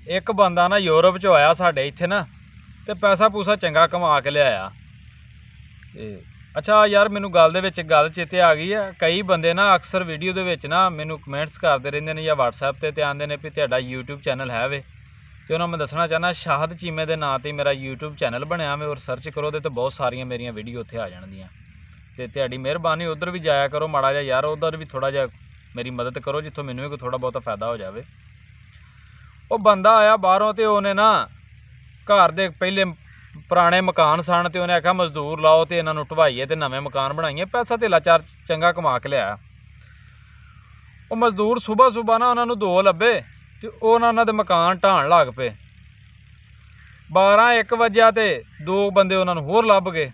एक बंदा ना यूरोप चो आया साढ़े इत्थे ना ते पैसा पूसा चंगा कमा के लिया। अच्छा यार मैनू गल चेते आ गई है। कई बंदे ना अक्सर वीडियो दे विच ना मैनू कमेंट्स करते रहंदे ने या व्हाट्सएप ते आंदे ने भी तुहाडा यूट्यूब चैनल है वे, तो उन्होंने मैं दसना चाहना शाहद चीमे के नाँ ते मेरा यूट्यूब चैनल बनया वे और सर्च करो तो बहुत सारिया मेरिया वीडियो उत्थे आ जाणगियां। ते तुहाडी मेहरबानी उधर भी जाया करो माड़ा जिहा यार, उधर भी थोड़ा जिहा मेरी मदद करो जितों मैनू भी कोई थोड़ा बहुत फ़ायदा हो जाए। वो बंदा आया बाहरों तो उन्हें ना घर दे पहले पुराने मकान सन तो उन्हें आख्या मजदूर लाओ तो इन्हों ढवाइए तो नवे मकान बनाइए, पैसा धेला चार चंगा कमा के लिया। वो मजदूर सुबह सुबह ना उन्होंने दो लभे तो उन्होंने मकान ढाण लग पे। 12-1 वजिया तो दो बंदे उन्होंने होर लभ गए।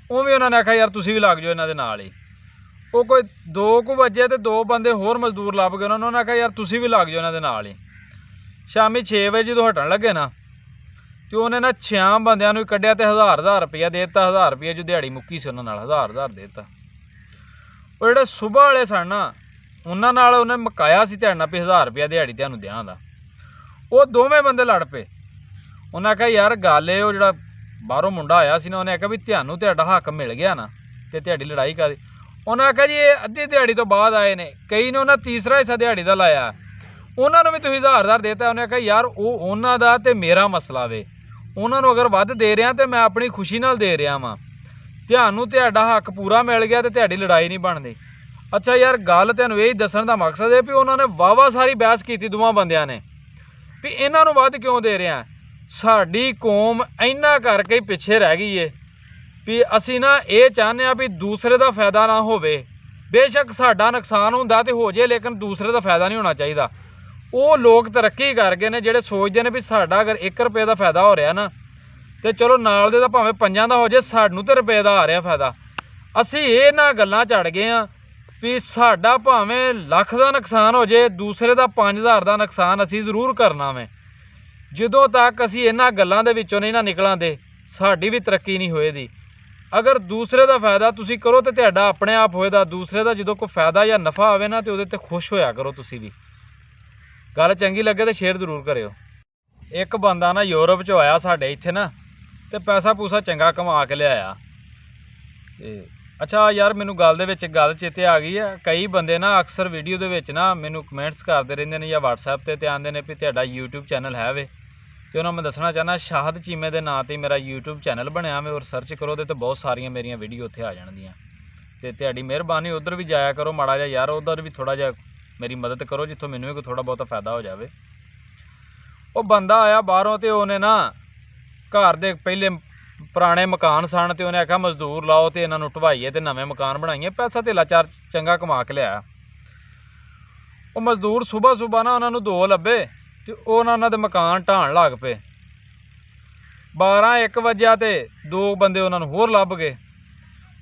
उवें उन्होंने आख्या यार तुसीं भी लग जाओ इन्हां दे नाल ही। वो कोई 2 वजे तो दो बंदे होर मजदूर लभ गए, उन्होंने आख्या यार तुसीं भी लग जाओ इन्हां दे नाल ही। शामी 6 वजे जो हटन लगे ना तो उन्हें ना 6 बंदियां नूं कढ़िया तो 1000 रुपया देता। 1000 रुपये जो दिहाड़ी मुक्की सी उन्हां नाल 1000 देता। वो जिहड़े सुबह वाले सन ना उन्हां नाल उन्हें मुकाया सी तुहाडे नाल भी 1000 रुपया दिहाड़ी तुहानूं दियां दा। वो दोवें बंदे लड़ पे। उन्हें आख्या यार गल ये जिहड़ा बाहरों मुंडा आया सी ना उन्हें आख्या भी तुहानूं तुहाडा हक मिल गया ना तो तुहाडी लड़ाई करदी। उन्हें आख्या जी ये अद्धी दिहाड़ी तो बाद आए ने, कई ने उन्हें तीसरा हिस्सा दिहाड़ी का लाया, उन्होंने भी तुसीं 1000 देता। उन्हें आख्या यार वो उन्हां दा ते मेरा मसला वे, उन्होंने अगर वध दे रहा तो मैं अपनी खुशी नाल दे रहा वां, तुहानूं तुहाडा हक पूरा मिल गया तो तुहाडी लड़ाई नहीं बनदी। अच्छा यार गल तुहानूं यही दस्सण दा मकसद है भी उन्होंने वाहवा सारी बहस की दोवां बंदियां ने भी इन्हां नूं वध क्यों दे रहे हैं। साडी कौम इन्ना करके ही पिछे रह गई है भी असीं ना ये चाहते भी दूसरे का फायदा ना होवे। बेशक साडा नुकसान हुंदा ते हो जाए लेकिन दूसरे का फायदा नहीं होना चाहिए। वो लोग तरक्की कर गए ने जिहड़े सोचते हैं भी साडा अगर 1 रुपये का फायदा हो रहा ना तो चलो नाल दे तां भावें 5 का हो जाए, सानूं तो रुपये का आ रहा फायदा। असीं ये ना गल्लां झड़ गए हाँ भी साडा भावें लख का नुकसान हो जाए दूसरे का 5000 का नुकसान असीं जरूर करना वे। जदों तक असीं इन्हां गल्लां दे विचों नहीं ना निकलांदे साडी भी तरक्की नहीं होएगी। अगर दूसरे का फायदा तुसीं करो तो तुहाडा अपने आप होएगा, दूसरे का जदों कोई फायदा या नफ़ा आवे ना तो उहदे ते खुश होया करो। तुसीं भी गल चंगी लगे तो शेयर जरूर करियो। एक बंदा ना यूरोप चो आया साढ़े इत्थे ना तो पैसा पूसा चंगा कमा के लिया। अच्छा यार मैनू गल चेते आ गई है। कई बंदे ना अक्सर वीडियो दे विच ना मैनू कमेंट्स करते रहंदे ने या व्हाट्सएप ते आंदे ने भी तुहाडा यूट्यूब चैनल है वे, तो उन्होंने मैं दसना चाहना शाहद चीमे के नाँ ते मेरा यूट्यूब चैनल बनया वे और सर्च करो तो बहुत सारिया मेरिया वीडियो उत्थे आ जाणगियां। ते तुहाडी मेहरबानी उधर भी जाया करो माड़ा जिहा यार, उधर भी थोड़ा जिहा मेरी मदद करो जितों मैनू भी कोई थोड़ा बहुत फ़ायदा हो जाए। वो बंदा आया बाहरों तो उन्हें ना घर दे पहले पुराने मकान सन तो उन्हें आख्या मजदूर लाओ तो इन्हों ढवाइए तो नवे मकान बनाइए, पैसा धेला चार चंगा कमा के लिया। वो मजदूर सुबह सुबह ना उन्होंने दो लभे तो उन्होंने मकान ढाण लग पे। 12-1 वजिया तो दो बंदे उन्होंने होर लभ गए।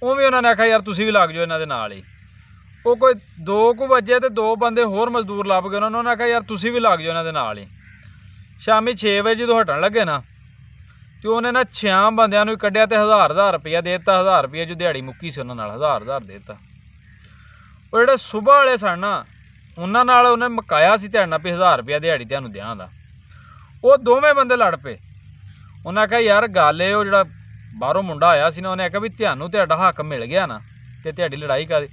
उवें उन्होंने आख्या यार तुसीं भी लग जाओ इन्हां दे नाल ही। वो कोई 2 वजे तो दो बंदे होर मजदूर लभ गए, उन्होंने आख्या यार तुसीं भी लग जाओ इन्हां दे नाल ही। शामी 6 वजे जो हटन लगे ना तो उन्हें ना 6 बंदियां नूं कढ़िया तो 1000 रुपया देता। 1000 रुपये जो दिहाड़ी मुक्की सी उन्हां नाल 1000 देता। वो जिहड़े सुबह वाले सन ना उन्हां नाल उन्हें मुकाया सी तुहाडे नाल भी 1000 रुपया दिहाड़ी तुहानूं दियां दा। वो दोवें बंदे लड़ पे। उन्हें आख्या यार गल ये जिहड़ा बाहरों मुंडा आया सी ना उन्हें आख्या भी तुहानूं तुहाडा हक मिल गया ना तो तुहाडी लड़ाई करदी।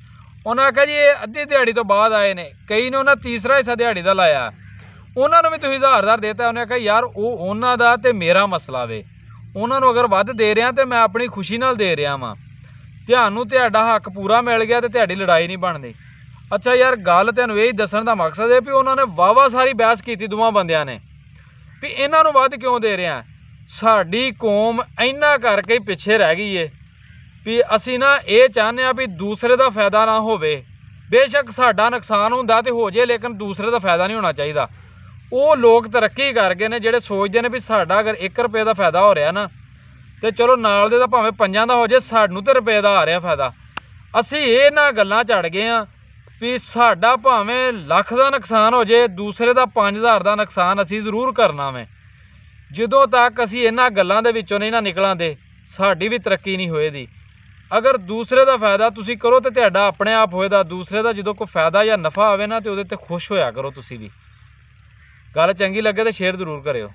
उन्हें आख्या जी ये अद्धी दिहाड़ी तो बाद आए ने, कई ने उन्हें तीसरा हिस्सा दिहाड़ी का लाया, उन्होंने भी तुसीं 1000 देता। उन्हें आख्या यार वो उन्हां दा ते मेरा मसला वे, उन्होंने अगर वध दे रहा तो मैं अपनी खुशी नाल दे रहा वां, तुहानूं तुहाडा हक पूरा मिल गया तो तुहाडी लड़ाई नहीं बनदी। अच्छा यार गल तुहानूं यही दस्सण दा मकसद है भी उन्होंने वाहवा सारी बहस की दोवां बंदियां ने भी इन्हां नूं वध क्यों दे रहे हैं। साडी कौम इन्ना करके ही पिछे रह गई है भी असीं ना ये चाहते भी दूसरे का फायदा ना होवे। बेशक साडा नुकसान हुंदा ते हो जाए लेकिन दूसरे का फायदा नहीं होना चाहिए। वो लोग तरक्की कर गए ने जिहड़े सोचते हैं भी साडा अगर 1 रुपये का फायदा हो रहा ना तो चलो नाल दे तां भावें 5 का हो जाए, सानूं तो रुपये का आ रहा फायदा। असीं ये ना गल्लां झड़ गए हाँ भी साडा भावें लख का नुकसान हो जाए दूसरे का 5000 का नुकसान असीं जरूर करना वे। जदों तक असीं इन्हां गल्लां दे विचों नहीं ना निकलांदे साडी भी तरक्की नहीं होएगी। अगर दूसरे का फायदा तुसीं करो तो तुहाडा अपने आप होएगा, दूसरे का जदों कोई फायदा या नफ़ा आवे ना तो उहदे ते खुश होया करो। तुसीं भी ਗੱਲ ਚੰਗੀ ਲੱਗੇ ਤਾਂ ਸ਼ੇਅਰ ਜ਼ਰੂਰ ਕਰਿਓ।